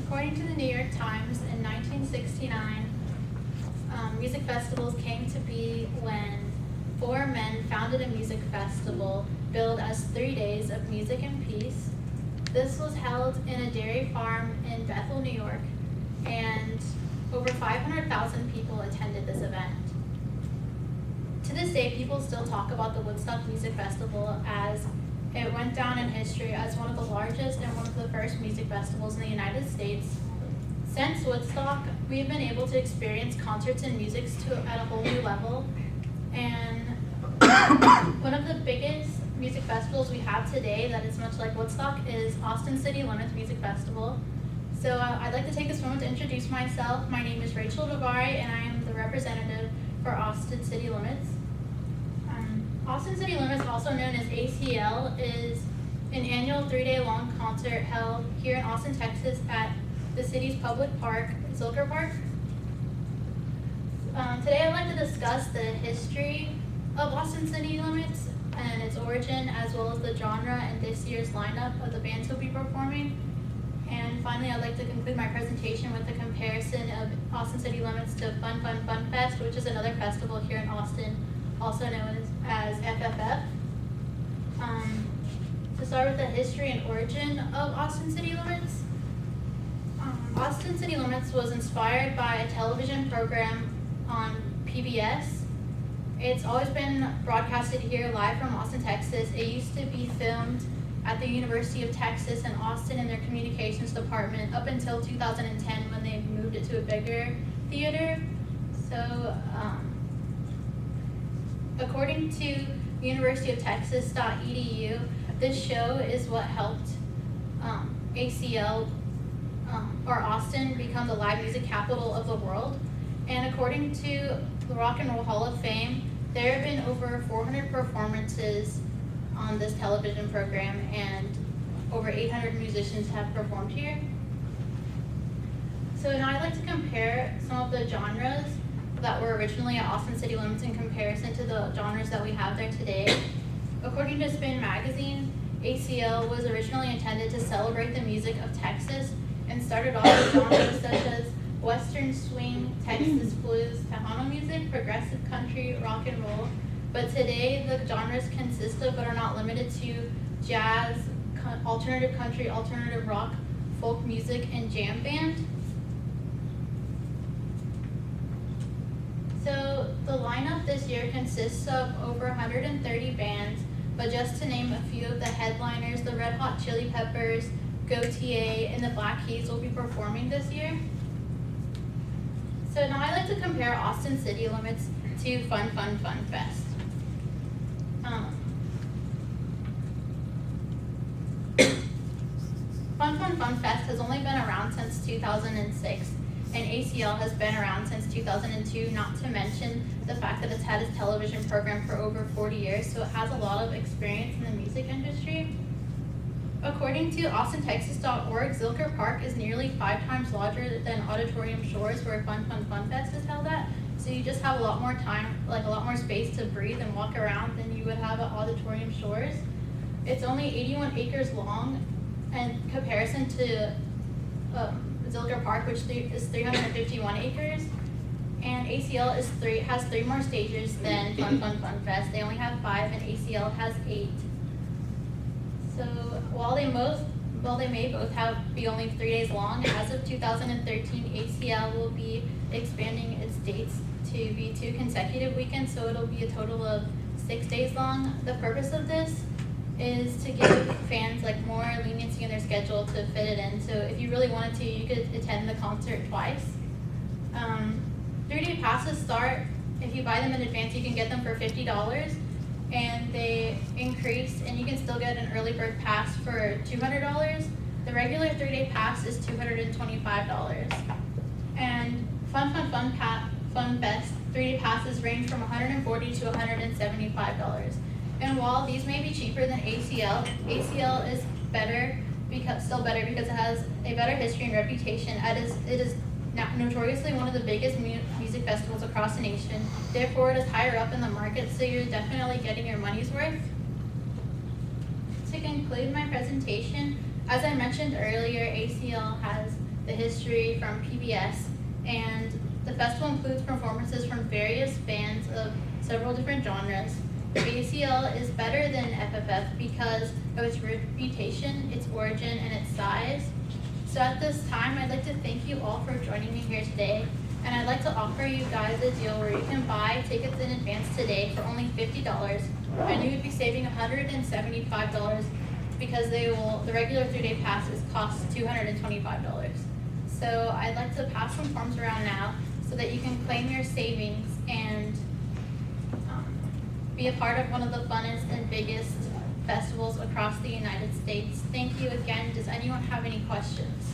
According to the New York Times, in 1969, music festivals came to be when four men founded a music festival billed as 3 days of music and peace. This was held in a dairy farm in Bethel, New York, and over 500,000 people attended this event. To this day, people still talk about the Woodstock Music Festival as it went down in history as one of the largest and one of the first music festivals in the United States. Since Woodstock, we've been able to experience concerts and music at a whole new level. And one of the biggest music festivals we have today that is much like Woodstock is Austin City Limits Music Festival. So I'd like to take this moment to introduce myself. My name is Rachel Davari, and I am the representative for Austin City Limits. Austin City Limits, also known as ACL, is an annual 3-day-long concert held here in Austin, Texas at the city's public park, Zilker Park. Today I'd like to discuss the history of Austin City Limits and its origin, as well as the genre and this year's lineup of the bands who'll be performing. And finally, I'd like to conclude my presentation with a comparison of Austin City Limits to Fun Fun Fun Fest, which is another festival here in Austin, also known as FFF. To start with the history and origin of Austin City Limits, Austin City Limits was inspired by a television program on PBS. It's always been broadcasted here live from Austin, Texas. It used to be filmed at the University of Texas in Austin in their communications department up until 2010 when they moved it to a bigger theater. So, according to universityoftexas.edu, this show is what helped ACL or Austin become the live music capital of the world. And according to the Rock and Roll Hall of Fame, there have been over 400 performances on this television program, and over 800 musicians have performed here. So now I'd like to compare some of the genres that were originally at Austin City Limits in comparison to the genres that we have there today. According to Spin Magazine, ACL was originally intended to celebrate the music of Texas and started off with genres such as Western swing, Texas blues, Tejano music, progressive country, rock and roll. But today, the genres consist of, but are not limited to, jazz, alternative country, alternative rock, folk music, and jam band. So the lineup this year consists of over 130 bands, but just to name a few of the headliners, the Red Hot Chili Peppers, Gautier, and the Black Keys will be performing this year. So now I'd like to compare Austin City Limits to Fun Fun Fun Fest. Fun Fun Fun Fest has only been around since 2006, and ACL has been around since 2002, not to mention the fact that it's had its television program for over 40 years, so it has a lot of experience in the music industry. According to AustinTexas.org, Zilker Park is nearly 5 times larger than Auditorium Shores, where Fun Fun Fun Fest is held at. So you just have a lot more time, like a lot more space to breathe and walk around than you would have at Auditorium Shores. It's only 81 acres long in comparison to Zilker Park, which is 351 acres. And ACL has 3 more stages than Fun Fun Fun Fest. They only have 5, and ACL has 8. So while they may both be only 3 days long, as of 2013, ACL will be expanding its dates to be 2 consecutive weekends, so it'll be a total of 6 days long. The purpose of this is to give fans more leniency in their schedule to fit it in. So if you really wanted to, you could attend the concert twice. 3-day passes start, if you buy them in advance, you can get them for $50. And they increase, and you can still get an early bird pass for $200. The regular 3-day pass is $225. And Fun Fest 3-day passes range from $140 to $175. And while these may be cheaper than ACL is still better because it has a better history and reputation. It is notoriously one of the biggest music festivals across the nation. Therefore, it is higher up in the market, so you're definitely getting your money's worth. To conclude my presentation, as I mentioned earlier, ACL has the history from PBS, and the festival includes performances from various bands of several different genres. ACL is better than FFF because of its reputation, its origin, and its size. So at this time, I'd like to thank you all for joining me here today, and I'd like to offer you guys a deal where you can buy tickets in advance today for only $50, and you would be saving $175 because the regular 3-day passes cost $225. So I'd like to pass some forms around now so that you can claim your savings and be a part of one of the funnest and biggest festivals across the United States. Thank you again. Does anyone have any questions?